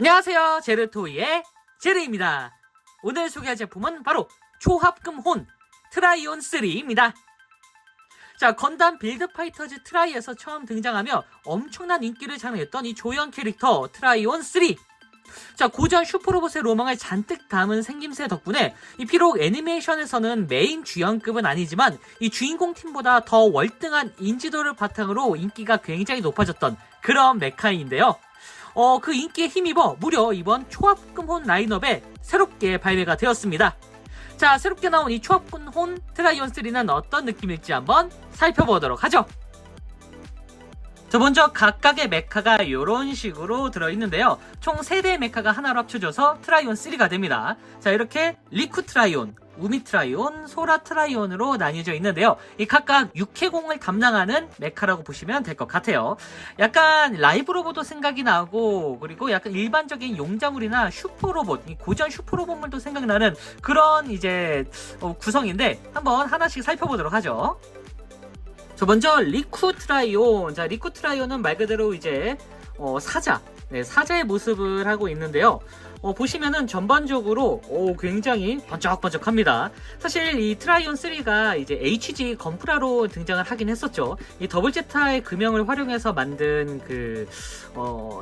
안녕하세요, 제르토이의 제르입니다. 오늘 소개할 제품은 바로 초합금 혼 트라이온 3입니다. 자, 건담 빌드 파이터즈 트라이에서 처음 등장하며 엄청난 인기를 자랑했던 이 조연 캐릭터 트라이온 3. 자, 고전 슈퍼로봇의 로망을 잔뜩 담은 생김새 덕분에 비록 애니메이션에서는 메인 주연급은 아니지만 이 주인공 팀보다 더 월등한 인지도를 바탕으로 인기가 굉장히 높아졌던 그런 메카인데요. 그 인기에 힘입어 무려 이번 초합금혼 라인업에 새롭게 발매가 되었습니다. 자, 새롭게 나온 이 초합금혼 트라이온 3는 어떤 느낌일지 한번 살펴보도록 하죠. 자, 먼저 각각의 메카가 이런 식으로 들어있는데요. 총 3대의 메카가 하나로 합쳐져서 트라이온 3가 됩니다. 자, 이렇게 리쿠 트라이온, 우미 트라이온, 소라 트라이온으로 나뉘어져 있는데요. 이 각각 육해공을 담당하는 메카라고 보시면 될 것 같아요. 약간 라이브 로봇도 생각이 나고, 그리고 약간 일반적인 용자물이나 슈퍼로봇, 이 고전 슈퍼로봇물도 생각이 나는 그런 이제 구성인데 한번 하나씩 살펴보도록 하죠. 자, 먼저 리쿠 트라이온. 자, 리쿠 트라이온은 말 그대로 이제 사자, 사자의 모습을 하고 있는데요. 보시면은 전반적으로 굉장히 번쩍번쩍합니다. 사실 이 트라이온 3가 이제 HG 건프라로 등장을 하긴 했었죠. 이 더블 제타의 금형을 활용해서 만든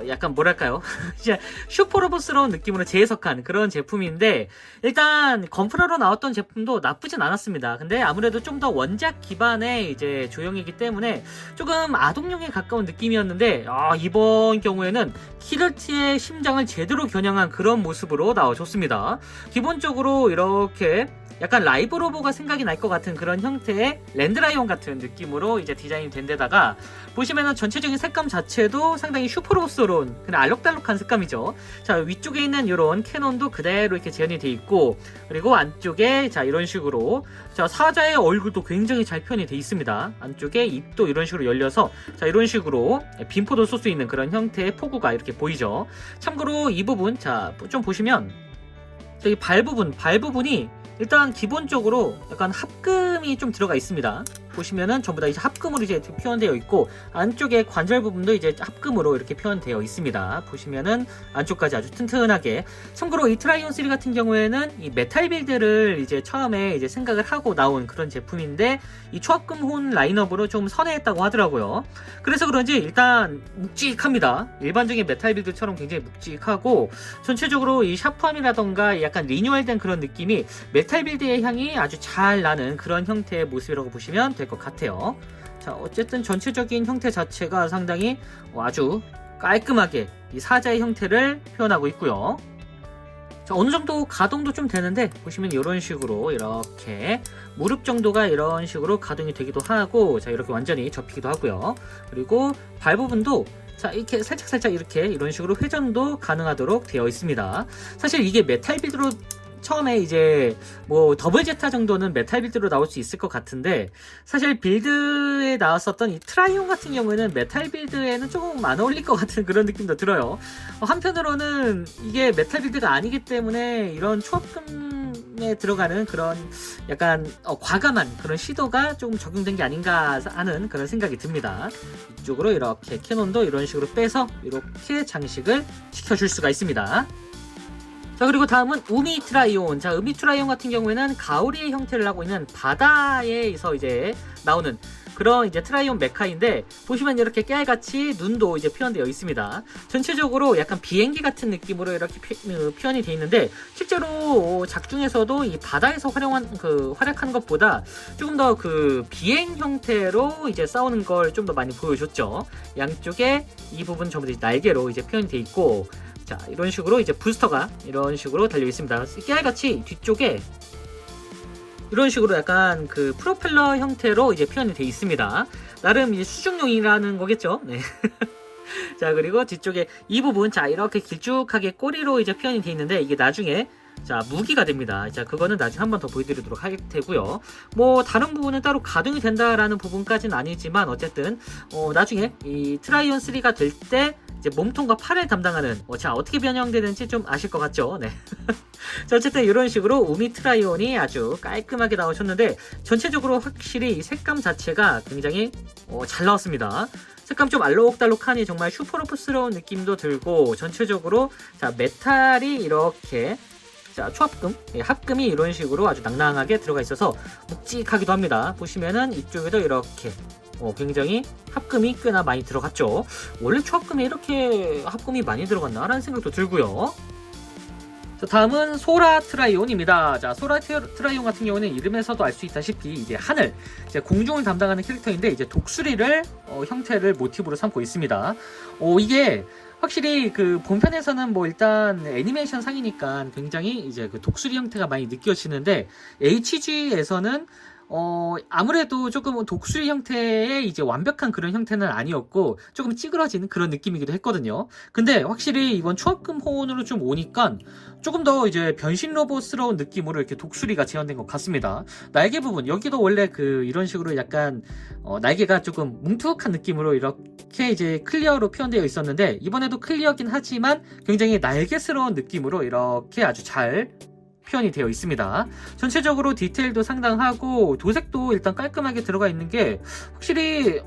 약간 뭐랄까요? 이제 슈퍼로봇스러운 느낌으로 재해석한 그런 제품인데, 일단 건프라로 나왔던 제품도 나쁘진 않았습니다. 근데 아무래도 좀 더 원작 기반의 이제 조형이기 때문에 조금 아동용에 가까운 느낌이었는데, 이번 경우에는 키르티의 심장을 제대로 겨냥한 그런 모습으로 나와줬습니다. 기본적으로 이렇게 약간 라이브 로보가 생각이 날 것 같은 그런 형태의 랜드라이온 같은 느낌으로 이제 디자인이 된 데다가 보시면은 전체적인 색감 자체도 상당히 슈퍼로봇스러운 그냥 알록달록한 색감이죠. 자, 위쪽에 있는 이런 캐논도 그대로 이렇게 재현이 돼 있고, 그리고 안쪽에 자 이런 식으로 자 사자의 얼굴도 굉장히 잘 표현이 돼 있습니다. 안쪽에 입도 이런 식으로 열려서 자 이런 식으로 빈포도 쏠 수 있는 그런 형태의 포구가 이렇게 보이죠. 참고로 이 부분 자 좀 보시면 이 발 부분이 일단 기본적으로 약간 합금이 좀 들어가 있습니다. 보시면은 전부 다 이제 합금으로 이제 표현되어 있고, 안쪽에 관절 부분도 이제 합금으로 이렇게 표현되어 있습니다. 보시면은 안쪽까지 아주 튼튼하게. 참고로 이 트라이온 3 같은 경우에는 이 메탈 빌드를 이제 처음에 이제 생각을 하고 나온 그런 제품인데, 이 초합금혼 라인업으로 좀 선회했다고 하더라고요. 그래서 그런지 일단 묵직합니다. 일반적인 메탈 빌드처럼 굉장히 묵직하고, 전체적으로 이 샤프함이라던가 약간 리뉴얼된 그런 느낌이 메탈 빌드의 향이 아주 잘 나는 그런 형태의 모습이라고 보시면 될 것 같아요. 자, 어쨌든 전체적인 형태 자체가 상당히 아주 깔끔하게 이 사자의 형태를 표현하고 있고요. 자, 어느 정도 가동도 좀 되는데 보시면 이런 식으로 이렇게 무릎 정도가 이런 식으로 가동이 되기도 하고, 자 이렇게 완전히 접히기도 하고요. 그리고 발 부분도 자 이렇게 살짝 이렇게 이런 식으로 회전도 가능하도록 되어 있습니다. 사실 이게 메탈 빌드로 처음에 이제 뭐 더블 제타 정도는 메탈 빌드로 나올 수 있을 것 같은데, 사실 빌드에 나왔었던 이 트라이온 같은 경우에는 메탈 빌드에는 조금 안 어울릴 것 같은 그런 느낌도 들어요. 한편으로는 이게 메탈 빌드가 아니기 때문에 이런 초합금에 들어가는 그런 약간 과감한 그런 시도가 조금 적용된 게 아닌가 하는 그런 생각이 듭니다. 이쪽으로 이렇게 캐논도 이런 식으로 빼서 이렇게 장식을 시켜줄 수가 있습니다. 자, 그리고 다음은 우미 트라이온. 자, 우미 트라이온 같은 경우에는 가오리의 형태를 하고 있는 바다에서 이제 나오는 그런 이제 트라이온 메카인데, 보시면 이렇게 깨알같이 눈도 이제 표현되어 있습니다. 전체적으로 약간 비행기 같은 느낌으로 이렇게 표현이 되어 있는데, 실제로 작중에서도 이 바다에서 활약하는 것보다 조금 더 그 비행 형태로 이제 싸우는 걸 좀 더 많이 보여줬죠. 양쪽에 이 부분 전부 다 날개로 이제 표현이 되어 있고, 자 이런 식으로 이제 부스터가 이런 식으로 달려 있습니다. 깨알같이 뒤쪽에 이런 식으로 약간 그 프로펠러 형태로 이제 표현이 되어 있습니다. 나름 이제 수중용이라는 거겠죠. 네. 자, 그리고 뒤쪽에 이 부분 자 이렇게 길쭉하게 꼬리로 이제 표현이 되어 있는데, 이게 나중에 자 무기가 됩니다. 자 그거는 나중에 한 번 더 보여드리도록 할 테고요. 뭐 다른 부분은 따로 가동이 된다라는 부분까지는 아니지만, 어쨌든 나중에 이 트라이온 3가 될 때 이제 몸통과 팔을 담당하는 자 어떻게 변형되는지 좀 아실 것 같죠? 네. 자, 어쨌든 이런 식으로 우미 트라이온이 아주 깔끔하게 나오셨는데, 전체적으로 확실히 이 색감 자체가 굉장히 잘 나왔습니다. 색감 좀 알록달록하니 정말 슈퍼루프스러운 느낌도 들고, 전체적으로 자 메탈이 이렇게 자 초합금, 합금이 이런 식으로 아주 낭낭하게 들어가 있어서 묵직하기도 합니다. 보시면은 이쪽에도 이렇게 굉장히 합금이 꽤나 많이 들어갔죠. 원래 초합금에 이렇게 합금이 많이 들어갔나 라는 생각도 들고요. 자, 다음은 소라 트라이온입니다. 자, 소라 트라이온 같은 경우는 이름에서도 알 수 있다시피 이제 하늘, 이제 공중을 담당하는 캐릭터인데, 이제 독수리를 형태를 모티브로 삼고 있습니다. 이게 확실히 그 본편에서는 뭐 일단 애니메이션 상이니까 굉장히 이제 그 독수리 형태가 많이 느껴지는데, HG에서는 아무래도 조금 독수리 형태의 이제 완벽한 그런 형태는 아니었고 조금 찌그러진 그런 느낌이기도 했거든요. 근데 확실히 이번 초합금 호온으로 좀 오니까 조금 더 이제 변신 로봇스러운 느낌으로 이렇게 독수리가 재현된 것 같습니다. 날개 부분, 여기도 원래 그 이런 식으로 약간 날개가 조금 뭉툭한 느낌으로 이렇게 이제 클리어로 표현되어 있었는데, 이번에도 클리어긴 하지만 굉장히 날개스러운 느낌으로 이렇게 아주 잘 표현이 되어 있습니다. 전체적으로 디테일도 상당하고 도색도 일단 깔끔하게 들어가 있는 게 확실히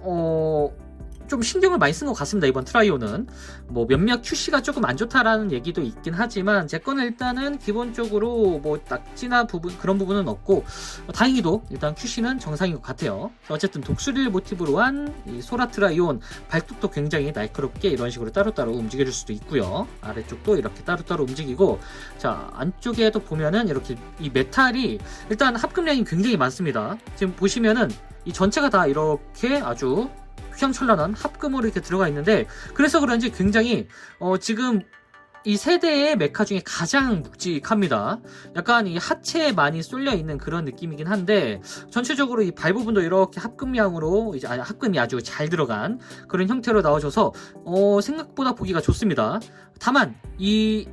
좀 신경을 많이 쓴 것 같습니다. 이번 트라이오는 뭐 몇몇 QC가 조금 안 좋다라는 얘기도 있긴 하지만, 제 거는 일단은 기본적으로 뭐 낙지나 그런 부분은 없고 다행히도 일단 QC는 정상인 것 같아요. 어쨌든 독수리를 모티브로 한 이 소라 트라이온, 발톱도 굉장히 날카롭게 이런 식으로 따로따로 움직여줄 수도 있고요. 아래쪽도 이렇게 따로따로 움직이고, 자 안쪽에도 보면은 이렇게 이 메탈이 일단 합금량이 굉장히 많습니다. 지금 보시면은 이 전체가 다 이렇게 아주 휘황찬란한 합금으로 이렇게 들어가 있는데, 그래서 그런지 굉장히 지금 이 세대의 메카 중에 가장 묵직합니다. 약간 이 하체에 많이 쏠려 있는 그런 느낌이긴 한데, 전체적으로 이 발 부분도 이렇게 합금량으로 이제 합금이 아주 잘 들어간 그런 형태로 나와줘서 생각보다 보기가 좋습니다. 다만 이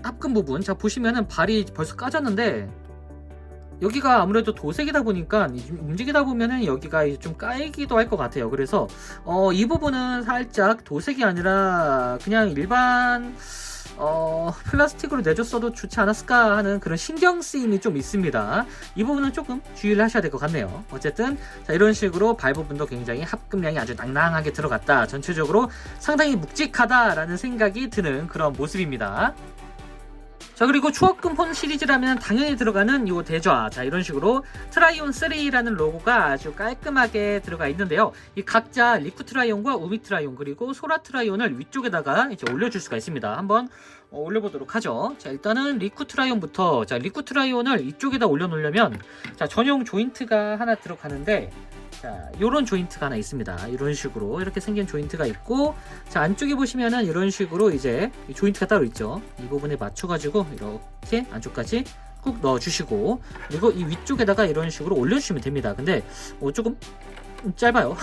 합금 부분, 자 보시면은 발이 벌써 까졌는데, 여기가 아무래도 도색이다 보니까 움직이다 보면은 여기가 좀 까이기도 할 것 같아요. 그래서 이 부분은 살짝 도색이 아니라 그냥 일반 플라스틱으로 내줬어도 좋지 않았을까 하는 그런 신경 쓰임이 좀 있습니다. 이 부분은 조금 주의를 하셔야 될 것 같네요. 어쨌든 자 이런 식으로 발 부분도 굉장히 합금량이 아주 낭낭하게 들어갔다, 전체적으로 상당히 묵직하다라는 생각이 드는 그런 모습입니다. 자, 그리고 초합금 폰 시리즈라면 당연히 들어가는 요 대좌, 자 이런 식으로 트라이온 3라는 로고가 아주 깔끔하게 들어가 있는데요. 이 각자 리쿠 트라이온과 우미 트라이온 그리고 소라 트라이온을 위쪽에다가 이제 올려줄 수가 있습니다. 한번 올려보도록 하죠. 자 일단은 리쿠 트라이온부터, 자 리쿠 트라이온을 이쪽에다 올려놓으려면 자 전용 조인트가 하나 들어가는데, 자 요런 조인트가 하나 있습니다. 이런 식으로 이렇게 생긴 조인트가 있고, 자 안쪽에 보시면은 이런 식으로 이제 조인트가 따로 있죠. 이 부분에 맞춰가지고 이렇게 안쪽까지 꾹 넣어주시고, 그리고 이 위쪽에다가 이런 식으로 올려주시면 됩니다. 근데 조금 짧아요.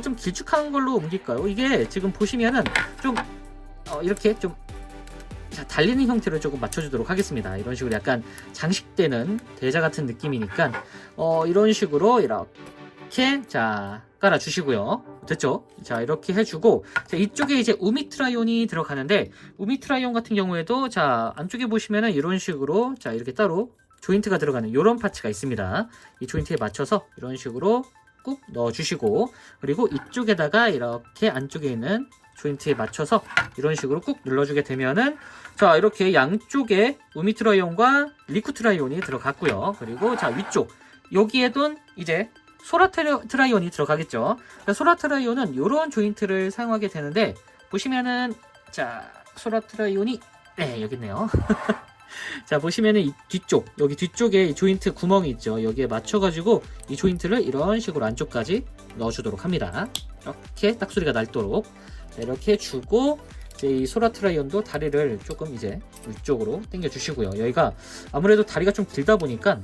좀 길쭉한 걸로 옮길까요? 이게 지금 보시면은 좀 이렇게 좀 달리는 형태로 조금 맞춰주도록 하겠습니다. 이런 식으로 약간 장식되는 대자 같은 느낌이니까 이런 식으로 이렇게 자 깔아주시고요. 됐죠? 자 이렇게 해주고, 자 이쪽에 이제 우미트라이온이 들어가는데, 우미트라이온 같은 경우에도 자 안쪽에 보시면은 이런 식으로 자 이렇게 따로 조인트가 들어가는 이런 파츠가 있습니다. 이 조인트에 맞춰서 이런 식으로 꾹 넣어주시고, 그리고 이쪽에다가 이렇게 안쪽에 있는 조인트에 맞춰서 이런 식으로 꾹 눌러주게 되면은 자 이렇게 양쪽에 우미트라이온과 리쿠트라이온이 들어갔고요. 그리고 자 위쪽 여기에도 이제 소라 트라이온이 들어가겠죠. 소라 트라이온은 이런 조인트를 사용하게 되는데, 보시면은 자 소라 트라이온이 여기 있네요. 자 보시면은 이 뒤쪽, 여기 뒤쪽에 이 조인트 구멍이 있죠. 여기에 맞춰가지고 이 조인트를 이런 식으로 안쪽까지 넣어주도록 합니다. 이렇게 딱 소리가 날도록 이렇게 주고, 이제 이 소라 트라이온도 다리를 조금 이제 위쪽으로 당겨 주시고요. 여기가 아무래도 다리가 좀 길다 보니까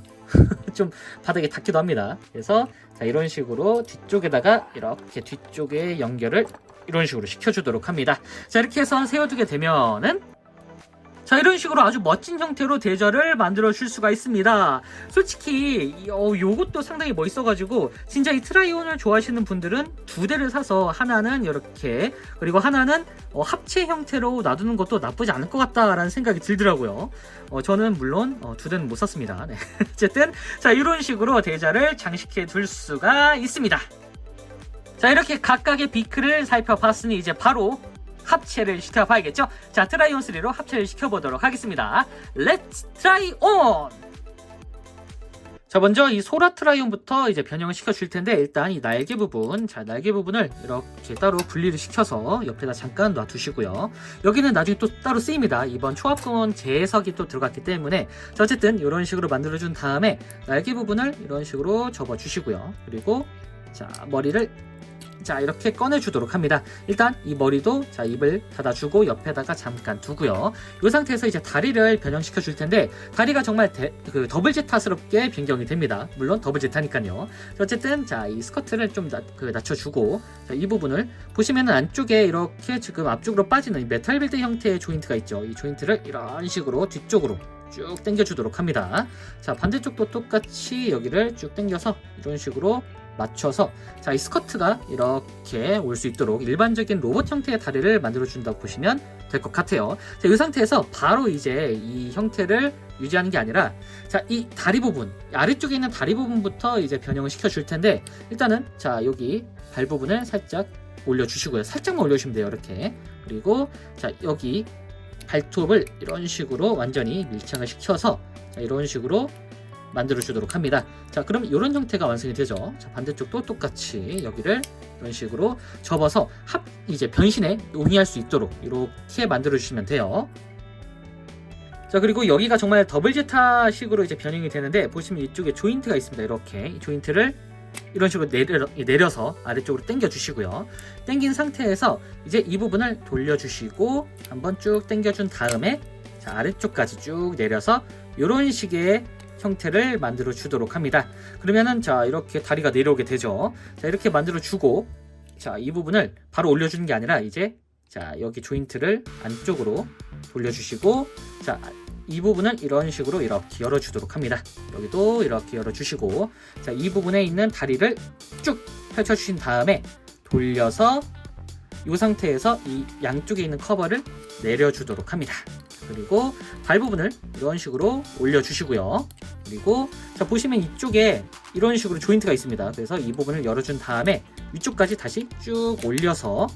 좀 바닥에 닿기도 합니다. 그래서 자 이런 식으로 뒤쪽에다가 이렇게 뒤쪽에 연결을 이런 식으로 시켜주도록 합니다. 자 이렇게 해서 세워두게 되면은 자 이런 식으로 아주 멋진 형태로 대자를 만들어 줄 수가 있습니다. 솔직히 요것도 상당히 멋있어가지고 진짜 이 트라이온을 좋아하시는 분들은 두 대를 사서 하나는 이렇게, 그리고 하나는 합체 형태로 놔두는 것도 나쁘지 않을 것 같다라는 생각이 들더라고요. 저는 물론 두 대는 못 샀습니다. 네. 어쨌든 자 이런 식으로 대자를 장식해 둘 수가 있습니다. 자, 이렇게 각각의 비크를 살펴봤으니 이제 바로 합체를 시켜봐야겠죠? 자, 트라이온 3로 합체를 시켜보도록 하겠습니다. 렛츠 트라이 온! 자, 먼저 이 소라 트라이온부터 이제 변형을 시켜줄 텐데, 일단 이 날개 부분, 자, 날개 부분을 이렇게 따로 분리를 시켜서 옆에다 잠깐 놔두시고요. 여기는 나중에 또 따로 쓰입니다. 이번 초합금혼 재해석이 또 들어갔기 때문에. 자, 어쨌든 이런 식으로 만들어준 다음에 날개 부분을 이런 식으로 접어주시고요. 그리고 자, 머리를 자, 이렇게 꺼내주도록 합니다. 일단 이 머리도 자, 입을 닫아주고 옆에다가 잠깐 두고요. 이 상태에서 이제 다리를 변형시켜 줄 텐데, 다리가 정말 더블 제타스럽게 변경이 됩니다. 물론 더블 제타니까요. 어쨌든 자, 이 스커트를 좀 낮춰주고, 자, 이 부분을 보시면은 안쪽에 이렇게 지금 앞쪽으로 빠지는 이 메탈 빌드 형태의 조인트가 있죠. 이 조인트를 이런 식으로 뒤쪽으로 쭉 당겨주도록 합니다. 자, 반대쪽도 똑같이 여기를 쭉 당겨서 이런 식으로 맞춰서 자, 이 스커트가 이렇게 올 수 있도록 일반적인 로봇 형태의 다리를 만들어 준다고 보시면 될 것 같아요. 자, 이 상태에서 바로 이제 이 형태를 유지하는 게 아니라, 자, 이 다리 부분, 아래쪽에 있는 다리 부분부터 이제 변형을 시켜 줄 텐데, 일단은 자, 여기 발 부분을 살짝 올려주시고요. 살짝만 올려주시면 돼요. 이렇게. 그리고 자, 여기 발톱을 이런 식으로 완전히 밀착을 시켜서 자, 이런 식으로 만들어 주도록 합니다. 자, 그럼 이런 형태가 완성이 되죠. 자, 반대쪽도 똑같이 여기를 이런 식으로 접어서 이제 변신에 용이할 수 있도록 이렇게 만들어 주시면 돼요. 자, 그리고 여기가 정말 더블 제타식으로 이제 변형이 되는데, 보시면 이쪽에 조인트가 있습니다. 이렇게 이 조인트를 이런 식으로 내려서 아래쪽으로 당겨 주시고요. 당긴 상태에서 이제 이 부분을 돌려주시고 한번 쭉 당겨준 다음에 자, 아래쪽까지 쭉 내려서 이런 식의 형태를 만들어 주도록 합니다. 그러면은 자, 이렇게 다리가 내려오게 되죠. 자, 이렇게 만들어 주고, 자, 이 부분을 바로 올려주는 게 아니라 이제 자, 여기 조인트를 안쪽으로 돌려주시고, 자, 이 부분은 이런 식으로 이렇게 열어주도록 합니다. 여기도 이렇게 열어주시고, 자, 이 부분에 있는 다리를 쭉 펼쳐주신 다음에 돌려서 이 상태에서 이 양쪽에 있는 커버를 내려주도록 합니다. 그리고 발 부분을 이런 식으로 올려주시고요. 그리고 자, 보시면 이쪽에 이런 식으로 조인트가 있습니다. 그래서 이 부분을 열어준 다음에 위쪽까지 다시 쭉 올려서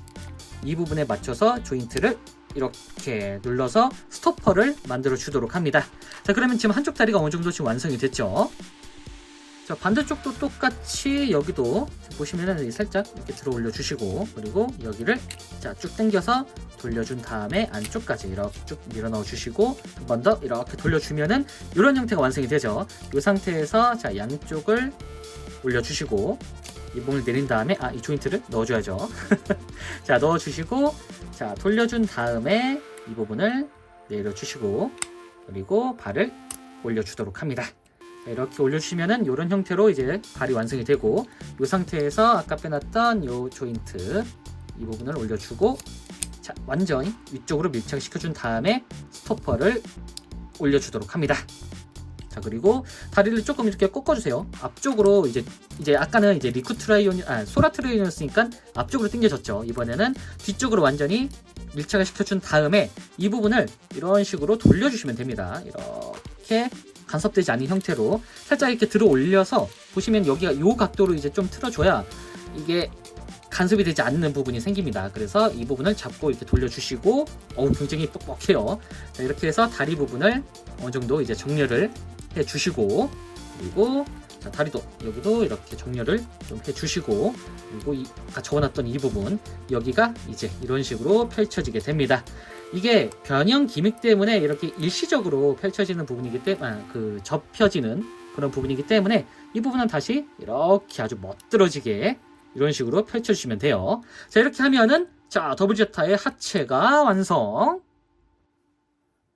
이 부분에 맞춰서 조인트를 이렇게 눌러서 스토퍼를 만들어 주도록 합니다. 자, 그러면 지금 한쪽 다리가 어느 정도 지금 완성이 됐죠. 자, 반대쪽도 똑같이 여기도 보시면은 살짝 이렇게 들어 올려 주시고, 그리고 여기를 자, 쭉 당겨서 돌려준 다음에 안쪽까지 이렇게 쭉 밀어 넣어 주시고, 한 번 더 이렇게 돌려주면은 이런 형태가 완성이 되죠. 이 상태에서 자, 양쪽을 올려 주시고 이 부분을 내린 다음에 이 조인트를 넣어줘야죠. 자, 넣어주시고 자, 돌려준 다음에 이 부분을 내려주시고, 그리고 발을 올려주도록 합니다. 자, 이렇게 올려주시면은 이런 형태로 이제 발이 완성이 되고, 이 상태에서 아까 빼놨던 이 조인트 이 부분을 올려주고, 자, 완전히 위쪽으로 밀착시켜준 다음에 스토퍼를 올려주도록 합니다. 자, 그리고 다리를 조금 이렇게 꺾어주세요. 앞쪽으로 이제 아까는 이제 소라 트라이온이었으니까 앞쪽으로 당겨졌죠. 이번에는 뒤쪽으로 완전히 밀착을 시켜준 다음에 이 부분을 이런 식으로 돌려주시면 됩니다. 이렇게 간섭되지 않은 형태로 살짝 이렇게 들어 올려서 보시면 여기가 이 각도로 이제 좀 틀어줘야 이게 간섭이 되지 않는 부분이 생깁니다. 그래서 이 부분을 잡고 이렇게 돌려주시고, 굉장히 뻑뻑해요. 자, 이렇게 해서 다리 부분을 어느 정도 이제 정렬을 해주시고, 그리고 자, 다리도 여기도 이렇게 정렬을 좀 해주시고, 그리고 아까 접어놨던 이 부분 여기가 이제 이런 식으로 펼쳐지게 됩니다. 이게 변형 기믹 때문에 이렇게 일시적으로 펼쳐지는 부분이기 때문에 접혀지는 그런 부분이기 때문에 이 부분은 다시 이렇게 아주 멋들어지게 이런 식으로 펼쳐주시면 돼요. 자, 이렇게 하면은 자, 더블 제타의 하체가 완성.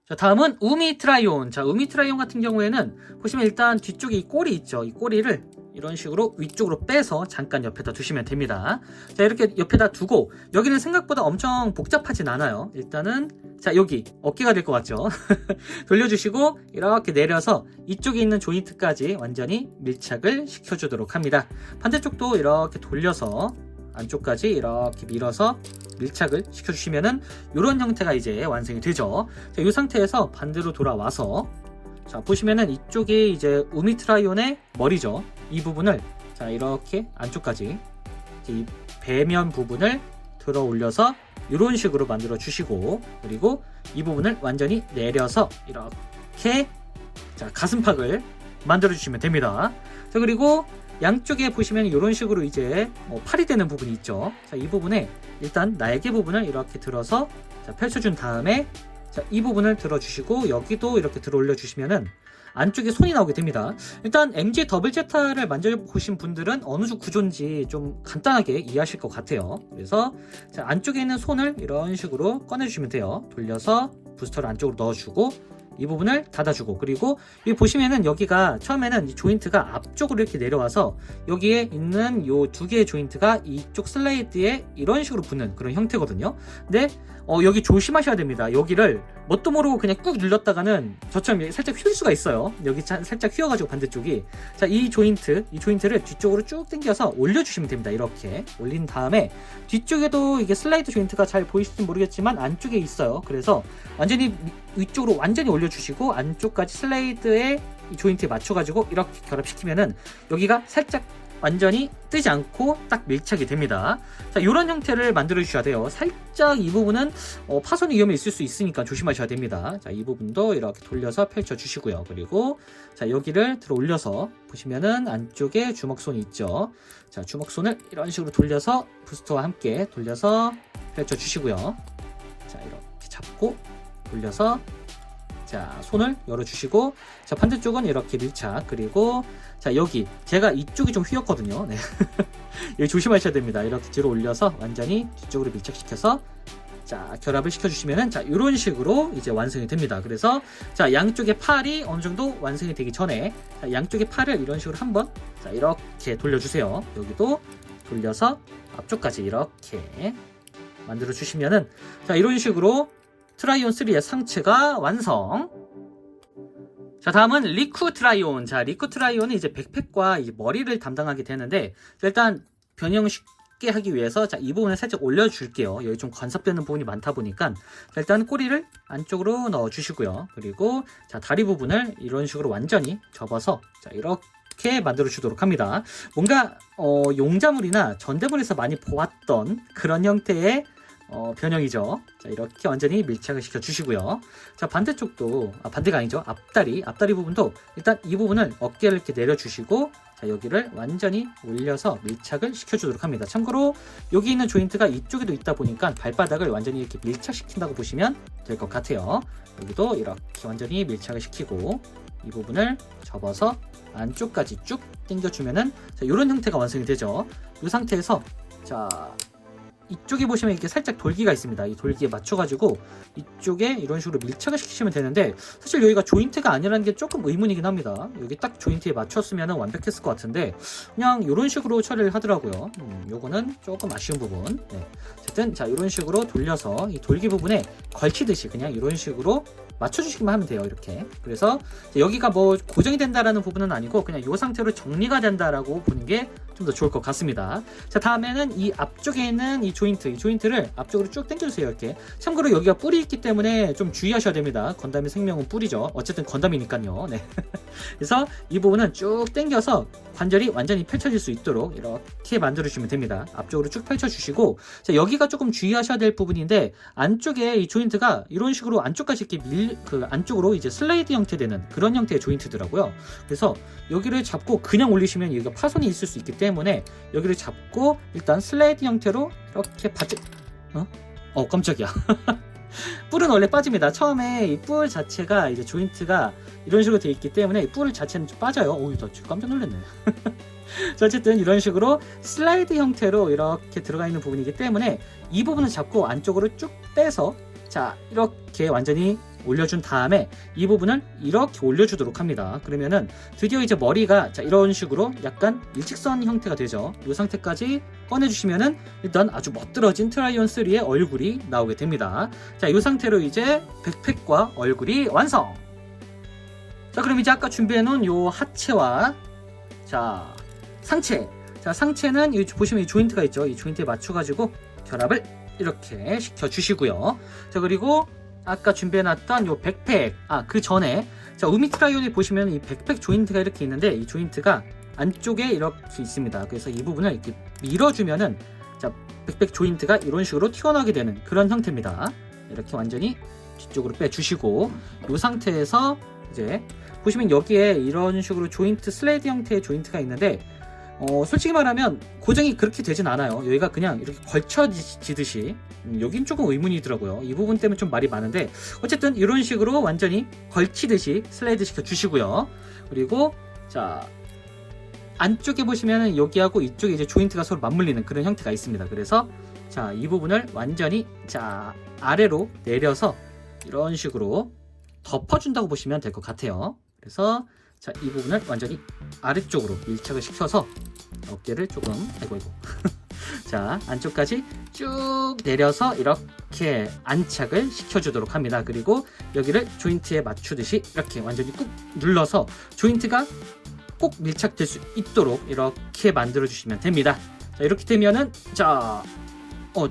자, 다음은 우미 트라이온. 자, 우미 트라이온 같은 경우에는 보시면 일단 뒤쪽에 이 꼬리 있죠. 이 꼬리를 이런 식으로 위쪽으로 빼서 잠깐 옆에다 두시면 됩니다. 자, 이렇게 옆에다 두고, 여기는 생각보다 엄청 복잡하진 않아요. 일단은 자, 여기 어깨가 될 것 같죠. 돌려주시고 이렇게 내려서 이쪽에 있는 조인트까지 완전히 밀착을 시켜주도록 합니다. 반대쪽도 이렇게 돌려서 안쪽까지 이렇게 밀어서 밀착을 시켜주시면은 이런 형태가 이제 완성이 되죠. 자, 이 상태에서 반대로 돌아와서 자, 보시면은 이쪽이 이제 우미 트라이온의 머리죠. 이 부분을 자, 이렇게 안쪽까지 이 배면 부분을 들어 올려서 이런 식으로 만들어 주시고, 그리고 이 부분을 완전히 내려서 이렇게 자 가슴팍을 만들어 주시면 됩니다. 자, 그리고 양쪽에 보시면 이런 식으로 이제 팔이 되는 부분이 있죠. 자, 이 부분에 일단 날개 부분을 이렇게 들어서 자, 펼쳐준 다음에 자, 이 부분을 들어주시고 여기도 이렇게 들어 올려주시면은 안쪽에 손이 나오게 됩니다. 일단 MG 더블 제타를 만져보신 분들은 어느 쪽 구조인지 좀 간단하게 이해하실 것 같아요. 그래서 자, 안쪽에 있는 손을 이런 식으로 꺼내주시면 돼요. 돌려서 부스터를 안쪽으로 넣어주고 이 부분을 닫아주고, 그리고 여기 보시면은 여기가 처음에는 이 조인트가 앞쪽으로 이렇게 내려와서 여기에 있는 요 두 개의 조인트가 이쪽 슬라이드에 이런 식으로 붙는 그런 형태거든요. 근데 여기 조심하셔야 됩니다. 여기를 뭣도 모르고 그냥 꾹 눌렀다가는 저처럼 살짝 휠 수가 있어요. 여기 살짝 휘어가지고 반대쪽이. 자, 이 조인트를 뒤쪽으로 쭉 당겨서 올려주시면 됩니다. 이렇게 올린 다음에 뒤쪽에도 이게 슬라이드 조인트가 잘 보이실지 모르겠지만 안쪽에 있어요. 그래서 완전히 위쪽으로 완전히 올려주시고 안쪽까지 슬라이드에 이 조인트에 맞춰가지고 이렇게 결합시키면은 여기가 살짝 완전히 뜨지 않고 딱 밀착이 됩니다. 자, 이런 형태를 만들어 주셔야 돼요. 살짝 이 부분은 파손 위험이 있을 수 있으니까 조심하셔야 됩니다. 자, 이 부분도 이렇게 돌려서 펼쳐 주시고요. 그리고 자, 여기를 들어 올려서 보시면은 안쪽에 주먹손이 있죠. 자, 주먹손을 이런 식으로 돌려서 부스터와 함께 돌려서 펼쳐 주시고요. 자, 이렇게 잡고 돌려서 자, 손을 열어주시고, 자, 반대쪽은 이렇게 밀착. 그리고 자, 여기 제가 이쪽이 좀 휘었거든요. 네. 여기 조심하셔야 됩니다. 이렇게 뒤로 올려서 완전히 뒤쪽으로 밀착시켜서 자, 결합을 시켜주시면은 자, 이런 식으로 이제 완성이 됩니다. 그래서 자, 양쪽의 팔이 어느 정도 완성이 되기 전에 자, 양쪽의 팔을 이런 식으로 한번 자, 이렇게 돌려주세요. 여기도 돌려서 앞쪽까지 이렇게 만들어 주시면은 자, 이런 식으로 트라이온 3의 상체가 완성. 자, 다음은 리쿠 트라이온. 자, 리쿠 트라이온은 이제 백팩과 이제 머리를 담당하게 되는데, 일단 변형 쉽게 하기 위해서 자, 이 부분을 살짝 올려줄게요. 여기 좀 간섭되는 부분이 많다 보니까 자, 일단 꼬리를 안쪽으로 넣어주시고요. 그리고 자, 다리 부분을 이런 식으로 완전히 접어서 자, 이렇게 만들어 주도록 합니다. 뭔가 용자물이나 전대물에서 많이 보았던 그런 형태의 변형이죠. 자, 이렇게 완전히 밀착을 시켜 주시고요. 자, 반대쪽도 반대가 아니죠. 앞다리 부분도 일단 이 부분을 어깨를 이렇게 내려 주시고 자, 여기를 완전히 올려서 밀착을 시켜 주도록 합니다. 참고로 여기 있는 조인트가 이쪽에도 있다 보니까 발바닥을 완전히 이렇게 밀착시킨다고 보시면 될 것 같아요. 여기도 이렇게 완전히 밀착을 시키고 이 부분을 접어서 안쪽까지 쭉 당겨주면은 자, 이런 형태가 완성이 되죠. 이 상태에서 자, 이쪽에 보시면 이렇게 살짝 돌기가 있습니다. 이 돌기에 맞춰가지고 이쪽에 이런 식으로 밀착을 시키시면 되는데, 사실 여기가 조인트가 아니라는 게 조금 의문이긴 합니다. 여기 딱 조인트에 맞췄으면 완벽했을 것 같은데 그냥 이런 식으로 처리를 하더라고요. 요거는 조금 아쉬운 부분. 네. 어쨌든 자, 이런 식으로 돌려서 이 돌기 부분에 걸치듯이 그냥 이런 식으로 맞춰주시기만 하면 돼요. 이렇게. 그래서 여기가 뭐 고정이 된다라는 부분은 아니고 그냥 이 상태로 정리가 된다라고 보는 게 좀 더 좋을 것 같습니다. 자, 다음에는 이 앞쪽에 있는 이 조인트를 앞쪽으로 쭉 당겨주세요. 이렇게. 참고로 여기가 뿔이 있기 때문에 좀 주의하셔야 됩니다. 건담의 생명은 뿔이죠. 어쨌든 건담이니까요. 네. 그래서 이 부분은 쭉 당겨서 관절이 완전히 펼쳐질 수 있도록 이렇게 만들어주시면 됩니다. 앞쪽으로 쭉 펼쳐주시고, 자, 여기가 조금 주의하셔야 될 부분인데 안쪽에 이 조인트가 이런 식으로 안쪽까지 이렇게 안쪽으로 이제 슬라이드 형태 되는 그런 형태의 조인트더라고요. 그래서 여기를 잡고 그냥 올리시면 여기가 파손이 있을 수 있기 때문에 여기를 잡고 일단 슬라이드 형태로 이렇게 깜짝이야. 뿔은 원래 빠집니다. 처음에 이 뿔 자체가 이제 조인트가 이런 식으로 되어 있기 때문에 이 뿔 자체는 좀 빠져요. 나 지금 깜짝 놀랐네. 자, 어쨌든 이런 식으로 슬라이드 형태로 이렇게 들어가 있는 부분이기 때문에 이 부분을 잡고 안쪽으로 쭉 빼서 자, 이렇게 완전히 올려준 다음에 이 부분을 이렇게 올려주도록 합니다. 그러면은 드디어 이제 머리가 자, 이런 식으로 약간 일직선 형태가 되죠. 이 상태까지 꺼내주시면은 일단 아주 멋들어진 트라이온 3의 얼굴이 나오게 됩니다. 자, 이 상태로 이제 백팩과 얼굴이 완성! 자, 그럼 이제 아까 준비해놓은 요 하체와 자, 상체. 자, 상체는 여기 보시면 이 조인트가 있죠. 이 조인트에 맞춰가지고 결합을 이렇게 시켜주시고요. 자, 그리고 아까 준비해놨던 요 백팩, 그 전에 자, 우미트라이온에 보시면 이 백팩 조인트가 이렇게 있는데 이 조인트가 안쪽에 이렇게 있습니다. 그래서 이 부분을 이렇게 밀어주면은 자, 백팩 조인트가 이런 식으로 튀어나오게 되는 그런 형태입니다. 이렇게 완전히 뒤쪽으로 빼주시고 이 상태에서 이제 보시면 여기에 이런 식으로 조인트 슬레이드 형태의 조인트가 있는데 솔직히 말하면 고정이 그렇게 되진 않아요. 여기가 그냥 이렇게 걸쳐지듯이 여긴 조금 의문이더라고요. 이 부분 때문에 좀 말이 많은데 어쨌든 이런 식으로 완전히 걸치듯이 슬라이드 시켜 주시고요. 그리고 자 안쪽에 보시면은 여기하고 이쪽에 이제 조인트가 서로 맞물리는 그런 형태가 있습니다. 그래서 자 이 부분을 완전히 자 아래로 내려서 이런 식으로 덮어준다고 보시면 될 것 같아요. 그래서 자 이 부분을 완전히 아래쪽으로 밀착을 시켜서 어깨를 조금 아이고 자 안쪽까지 쭉 내려서 이렇게 안착을 시켜주도록 합니다. 그리고 여기를 조인트에 맞추듯이 이렇게 완전히 꾹 눌러서 조인트가 꼭 밀착될 수 있도록 이렇게 만들어 주시면 됩니다. 자 이렇게 되면은 자